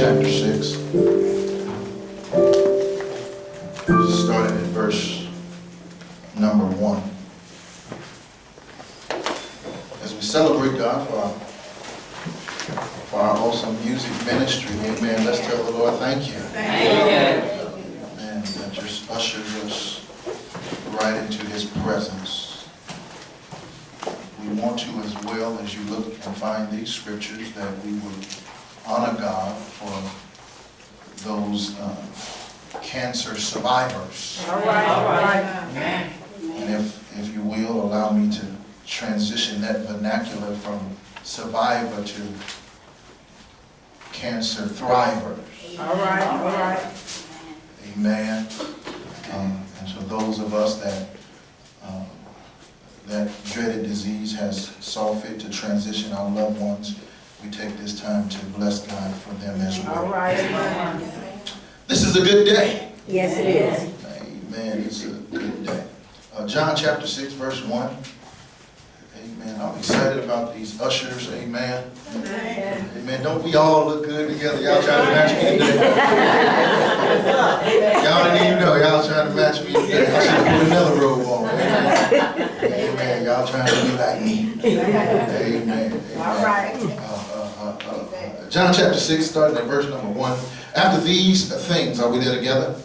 chapter 6, starting at verse number 1. As we celebrate God for our awesome music ministry, amen, let's tell the Lord thank you. Thank you. And that just ushers us right into His presence. We want to, as well as you look and find these scriptures, that we would honor God for those cancer survivors. All right. And if you will, allow me to transition that vernacular from survivor to cancer thrivers. All right. Amen. And so those of us that that dreaded disease has saw fit to transition our loved ones, we take this time to bless God for them as well. All right. This is a good day. Yes, it is. Amen. It's a good day. John chapter 6, verse 1. Amen. I'm excited about these ushers. Amen. Amen. Don't we all look good together? Y'all trying to match me today? Y'all didn't even know. Y'all trying to match me today. I should have put another robe on. Amen. Amen. Y'all trying to be like me. Amen. All right. John chapter 6, starting at verse number 1. After these things, are we there together?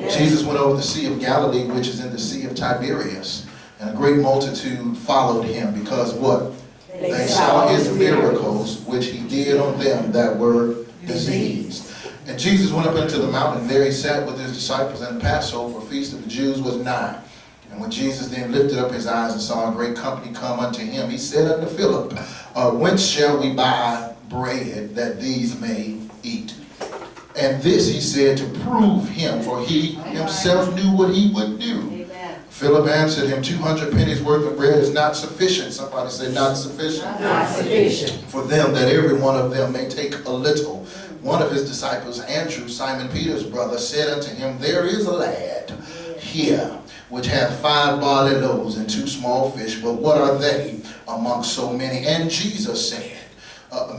Jesus went over the Sea of Galilee, which is in the Sea of Tiberias. And a great multitude followed him, because what? They saw his miracles, which he did on them that were diseased. And Jesus went up into the mountain, and there he sat with his disciples, and the Passover feast of the Jews was nigh. And when Jesus then lifted up his eyes and saw a great company come unto him, he said unto Philip, whence shall we buy bread that these may eat? And this he said to prove him, for he himself knew what he would do. Philip answered him, 200 pennies worth of bread is not sufficient. Somebody say, not sufficient. Not sufficient. For them, that every one of them may take a little. One of his disciples, Andrew, Simon Peter's brother, said unto him, there is a lad here, which hath 5 barley loaves and 2 small fish, but what are they amongst so many? And Jesus said,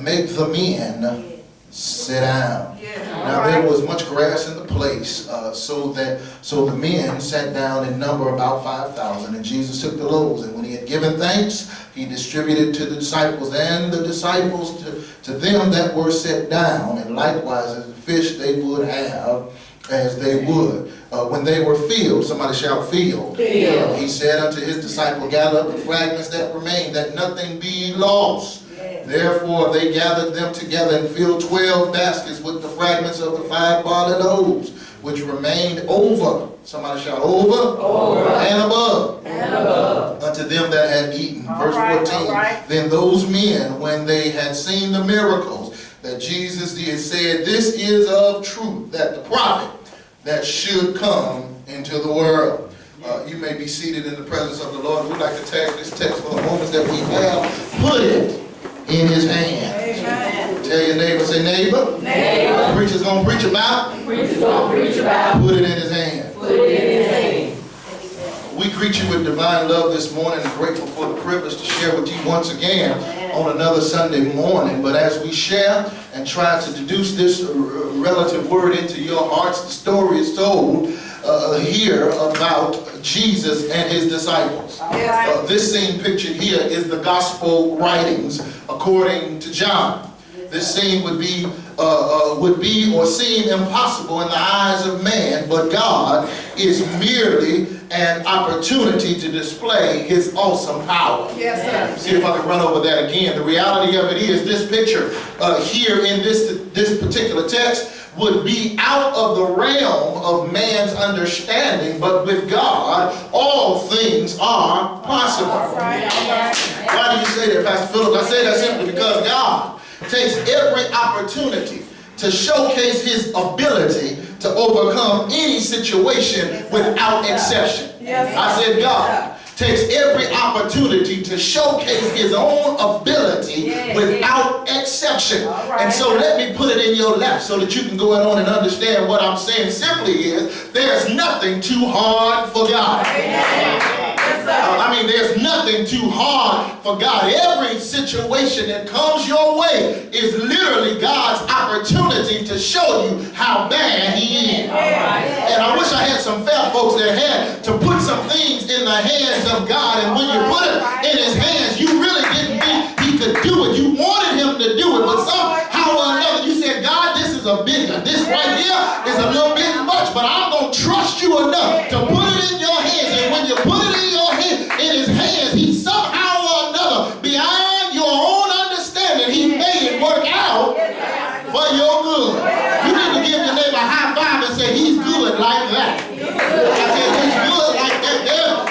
make the men sit down. Now there was much grass in the place, so the men sat down in number about 5,000. And Jesus took the loaves, and when he had given thanks, he distributed to the disciples, and the disciples to them that were set down, and likewise as the fish they would have as they would. When they were filled, somebody shout filled. He said unto his disciple, gather up the fragments that remain, that nothing be lost. Therefore they gathered them together and filled 12 baskets with the fragments of the 5 barley loaves, which remained over. Somebody shout over and above. Unto them that had eaten. Verse 14. Then those men, when they had seen the miracles that Jesus did, said, this is of truth, that the prophet that should come into the world. You may be seated in the presence of the Lord. We'd like to tag this text for the moments that we have. Put it in his hand. Amen. Tell your neighbor, say neighbor. The preacher's going to preach about. Put it in his hand. We greet you with divine love this morning, and grateful for the privilege to share with you once again on another Sunday morning. But as we share and try to deduce this relative word into your hearts, the story is told here about Jesus and his disciples. This scene pictured here is the gospel writings according to John. This scene would be or seem impossible in the eyes of man, but God is merely an opportunity to display his awesome power. See if I can run over that again. The reality of it is this picture here in this particular text would be out of the realm of man's understanding, but with God, all things are possible. Why do you say that, Pastor Phillips? I say that simply because God takes every opportunity to showcase his ability to overcome any situation without exception. I said God takes every opportunity to showcase his own ability without exception. And so let me put it in your lap so that you can go on and understand what I'm saying simply is there's nothing too hard for God. I mean, there's nothing nothing too hard for God. Every situation that comes your way is literally God's opportunity to show you how bad he is. And I wish I had some fair folks that had to put some things in the hands of God, and when you put it in his hands, you really didn't think he could do it. You wanted him to do it, but somehow or another you said, God, this is a big one. This right here is a little bit much, but I'm going to trust you enough to put it in your hands. And when you put it in your hand, in his hands, he somehow or another, beyond your own understanding, he made it work out for your good. You need to give your neighbor a high five and say, he's good like that. I said, he's good like that.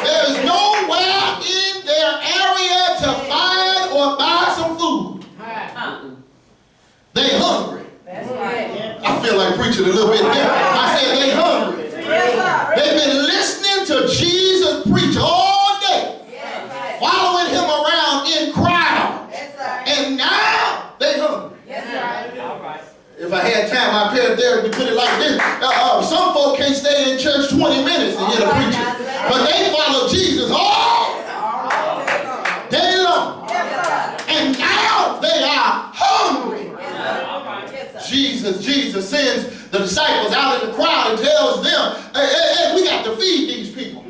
There is nowhere in their area to find or buy some food. They hungry. I feel like preaching a little bit there. I said they hungry. They've been listening to Jesus preach all day, following him around in crowds, and now they hungry. If I had time, I'd put it like this. Some folk can't stay in church 20 minutes and hear the preacher, but they follow Jesus all day long, and now they are hungry. Jesus sends the disciples out in the crowd and tells them, hey, we got to feed these people.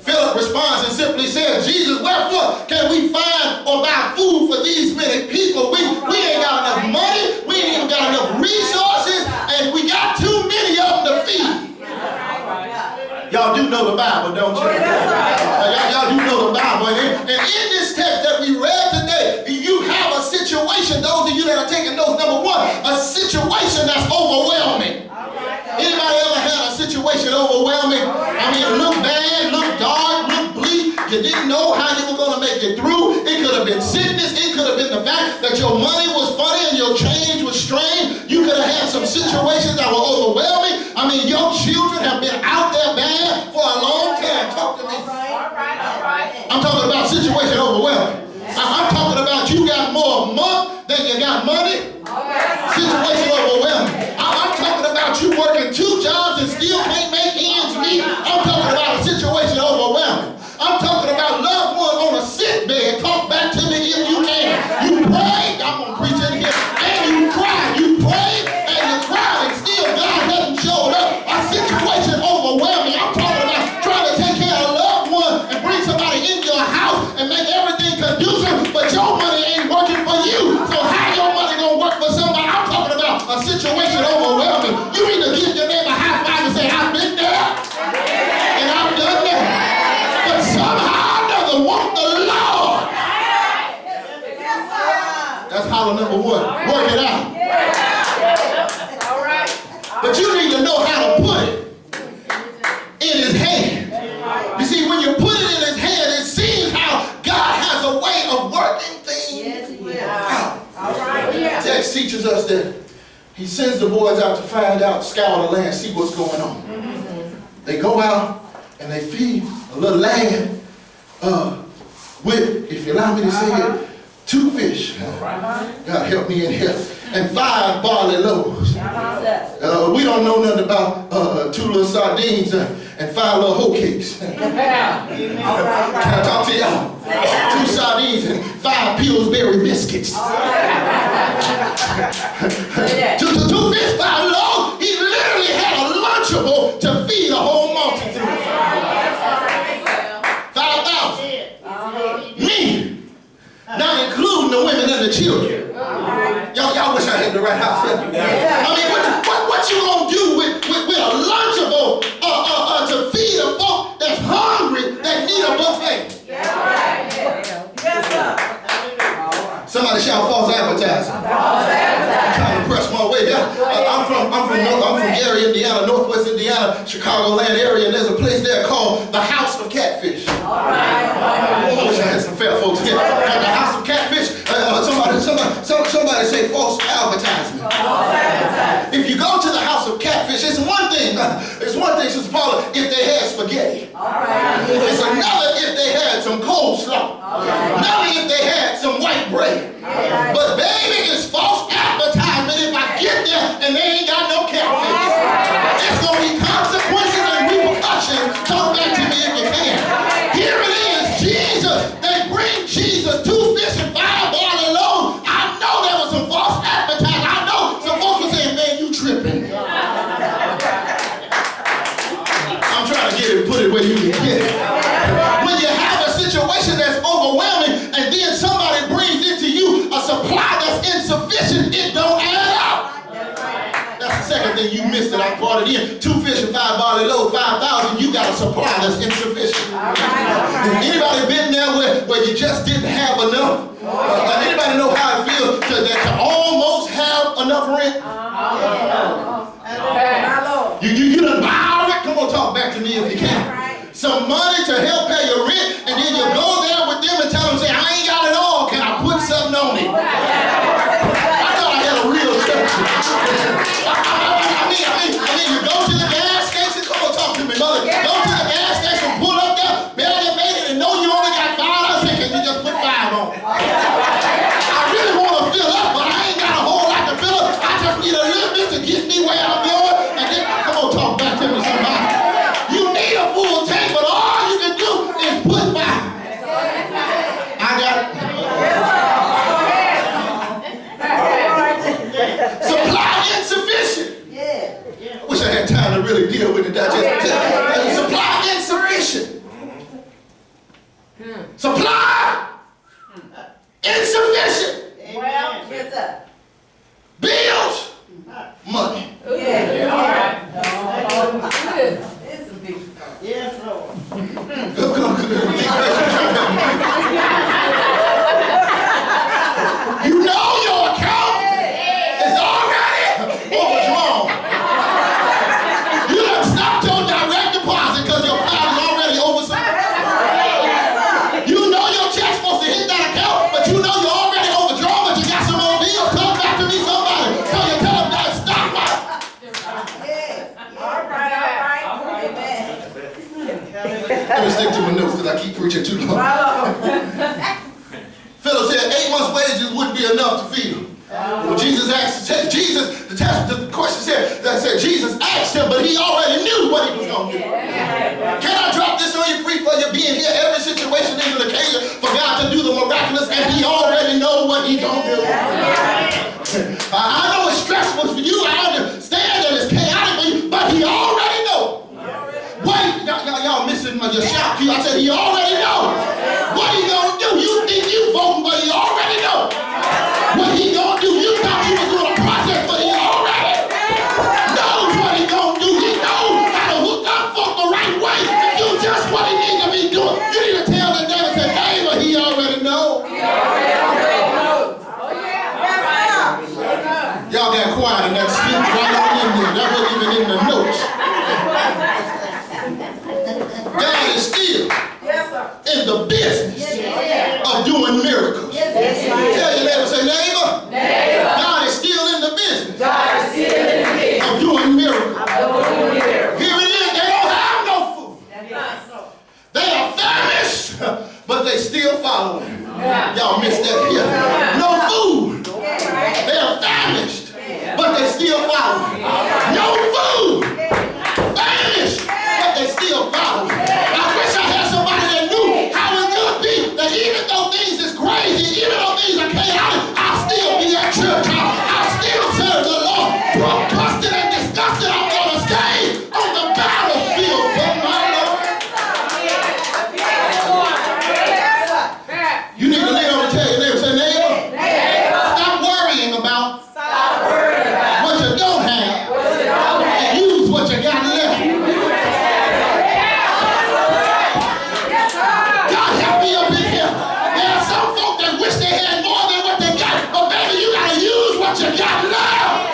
Philip responds and simply says, Jesus, wherefore can we find or buy food for these many people? We ain't got enough money, we ain't even got enough resources, and we got too many of them to feed. Y'all do know the Bible, don't you? Y'all do know the Bible. And in this text that we read today, you have a situation, those of you that are taking notes, number one, a situation that's overwhelming. Anybody ever had a situation overwhelming? I mean, it looked bad, looked dark, looked bleak. You didn't know how you were going to make it through. It could have been sickness. It could have been the fact that your money was funny and your change was strange. You could have had some situations that were overwhelming. I mean, your children have been out there bad for a long time. Talk to me. I'm talking about situation overwhelming. I'm talking about you got more month than you got money. Situation overwhelming. I'm talking about you working 2 jobs and still can't make ends meet. I'm talking about a situation overwhelming. I'm talking about loved one on a sick bed. Talk back to me if you can. You prayed, I'm going to preach in here, and you cried. You prayed and you cried, and still God hasn't showed up. A situation overwhelming. I'm talking about trying to take care of a loved one and bring somebody in your house and make everything conducive, but your money ain't working for you. So how your money going to work for somebody? I'm talking about a situation overwhelming. You need to give your neighbor a high five and say, I've been there and I've done that. But somehow or another want the Lord. That's holler number one. Work it out. But you need to know how to put it in his hand. You see, when you put it in his hand, it seems how God has a way of working things out. Text teaches us that he sends the boys out to find out, scour the land, see what's going on. They go out and they feed a little lad with, if you allow me to say it, 2 fish. God help me in here. And 5 barley loaves. We don't know nothing about 2 little sardines and 5 little hoe cakes. Can I talk to y'all? 2 sardines and 5 Pillsbury biscuits. 2 fish, 5 loaves. He literally had a Lunchable to feed a whole multitude. 5,000 men, not including the women and the children. Y'all wish I had the right house. I mean, what you gonna do with a Lunchable to feed a folk that's hungry that need a buffet? Somebody shout false advertising. I'm trying to press my way down. I'm from Gary, Indiana, Northwest Indiana, Chicagoland area, and there's a place there called the House of Catfish. I wish I had some fair folks here. At the House of Catfish, somebody say false advertisement. If you go to the House of Catfish, it's one thing, Sister Paula, if they had spaghetti. It's another if they had some coleslaw. Another if they had some white bread. But baby, it's false advertisement if I get there and they ain't got no catfish. There's going to be consequences and repercussions. Talk back to me if you can. Here it is, Jesus I brought it in. 2 fish and 5 barley loaves, 5,000. You got a supply that's insufficient. All right. Anybody been there where you just didn't have enough? Anybody know how it feels to almost have enough rent? My Lord. You done borrowed it? Come on, talk back to me if you can. Some money to help pay your rent, and then you go there with them and tell them, say, I ain't got it all. Can I put something on it? I thought I had a real church. I mean, you go to the gas station. Come on, talk to me, mother. Go to the gas station, pull up there, barely made it, and know you only got $5. Can you just put 5 on it? I really want to fill up, but I ain't got a whole lot to fill up. I just need a little bit to get me where I'm going. And then, come on, talk back to me, somebody. You need a full tank, but all you can do is put 5. I got it. Supply insufficient. Wish I had time to really deal with it. Supply insufficient. Supply insufficient. Well, yes, sir. Bills, money. Yeah. All right. It's a big story. Yes, Lord. You know your account is already overdrawn. You done stopped your direct deposit because your account is already overdrawn. You know your check's supposed to hit that account, but you know you're already overdrawn, but you got some more bills. Come back to me, somebody. Tell them that stop. All right. Amen. Let me stick to my notes because I keep preaching too long. Phillips said 8 months' wages wouldn't be enough to feed him. Well, Jesus asked, the question said Jesus asked him, but he already knew what he was going to do. Can I drop this on you free for you being here? Every situation is an occasion for God to do the miraculous, and he already knows what he's going to do. I know it's stressful for you. I understand that it's chaotic for you, but he already knows. Wait, y'all missing your shout cue. I said he already knows what he gonna do. You think you voting, but he already knows what he gonna do. You thought you was doing a process, but he already knows what he gonna do. He knows how to hook up folk the right way to do just what he needs to be doing. You need to tell the devil, say, hey, but he already knows. Y'all got quiet and that sleep right on in there. That wasn't even in the notes. God is still in the business of doing miracles. Tell your neighbor, say, neighbor, God is still in the business of doing miracles. Here it is, they don't have no food. They are famished, but they still following. Y'all missed that here. No food. They are famished, but they still following. No food. Famished, but they still following. I wish I had somebody that knew how it could be that even though things is crazy, even though things are chaotic, I'll still be at church. I'll still serve the Lord. Busted and disgusted, I'm going to stay on the battlefield for my Lord. You need to lean over and tell your neighbor, say, neighbor, stop worrying about what you don't have and use what you got left. God help me up in here. There are some folk that wish they had more than what they got, but baby, you got to use what you got left.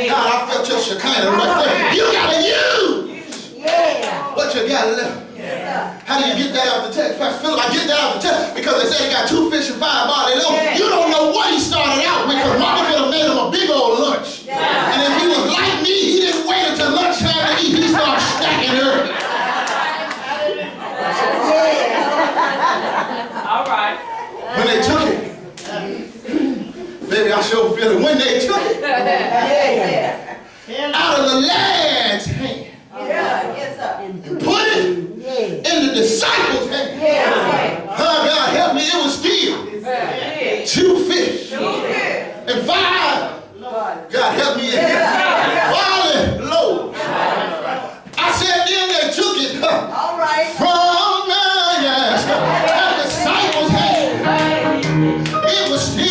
God, I felt your Shekinah right there. You got to use what you got left. How do you get that out of the text? Pastor Philip, I get that out of the text because they say he got 2 fish and 5 barley loaves. You don't know what he started out with because Mama could have made him a big old lunch. And if he was like me, he didn't wait until lunchtime to eat. He started stacking early. All right. When they took it, baby, I sure feel it. When they took it out of the lad's hand and put it in the disciples' hand. Oh, God help me, it was still 2 fish and 5. God help me in here. Barley loaves. I said then they took it from the disciples' hand. It was still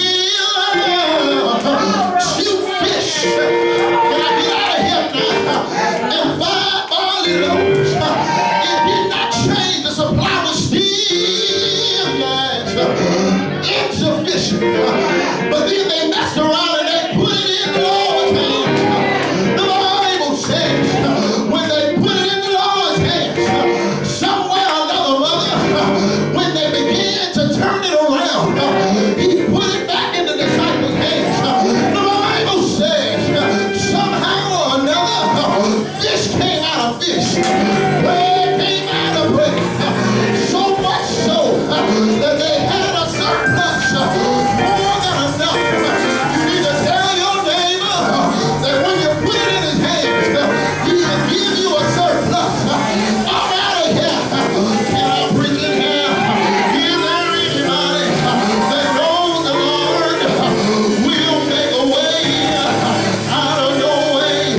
But then they messed around and they put it in the Lord's hands. The Bible says when they put it in the Lord's hands, somewhere or another, mother, when they began to turn it around, he put it back in the disciples' hands. The Bible says somehow or another, fish came out of fish. Bread came out of bread. So much so that they had a surplus more than enough. You need to tell your neighbor that when you put it in his hands, he will give you a surplus. I'm out of here. Can I preach it here? Is there anybody that knows the Lord will make a way out of no way?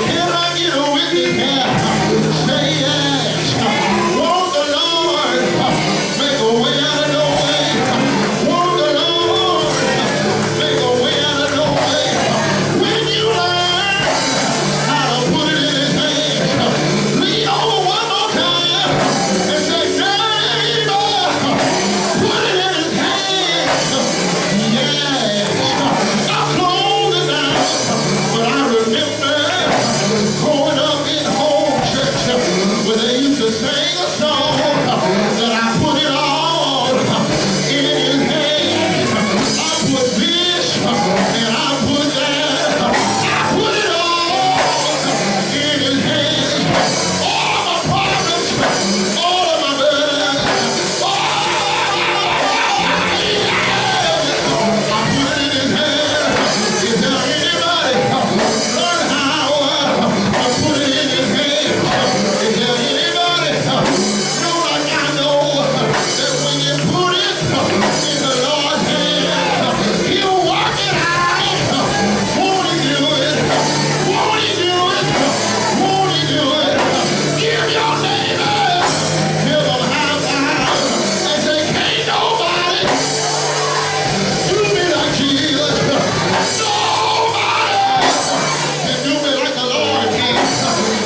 Can I get a witness here? Say yes. Won't the Lord make a way out of no way? Won't the Lord make a way out of no way? When you learn how to put it in his hands, lean over one more time and say, neighbor, put it in his hands. Yes. I'm closing now, but I remember growing up in home church where they used to sing a song that I put it all in his hands. I put this and I put that. I put it all in his hands. All of my problems, all of my burdens, I put it in his hands. Is there anybody learn how to put it in his hands? Is there anybody know like I know that when you put it in the Lord's hands, he'll work it out? Won't he do it? Won't he do it? Won't he do it? Give your neighbor, give him high five and say, can't nobody do me like Jesus. Nobody can do me like the Lord can.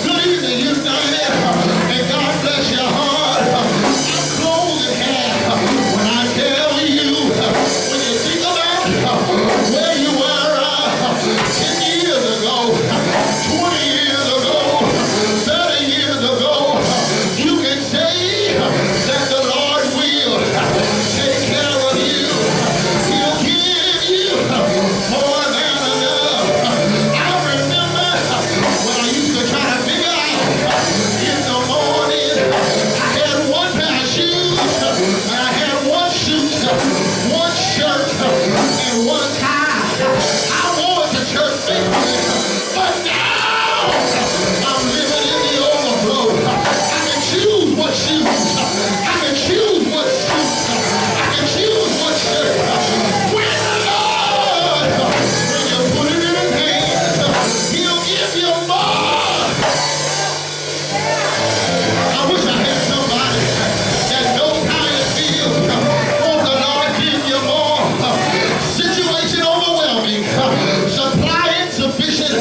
Good evening, Houston, and God bless your heart. I'm closing here when I tell you, when you think about where you were 10 years ago, 20 years ago, 30 years ago, you can say that the Lord will take care of you. He'll give you more than enough. I remember when I used to try to figure out in the morning, I had one pair of shoes, and I had one suit, one shirt, and one tie. I wore it to church faithfully, but now I'm living in the overflow. I can choose what shoes, I can choose what suit, I can choose what shirt. When the Lord, when you put it in his hands, he'll give you more. I wish I had somebody that knows how it feels. Won't the Lord give you more? Situation overwhelming, supply insufficient,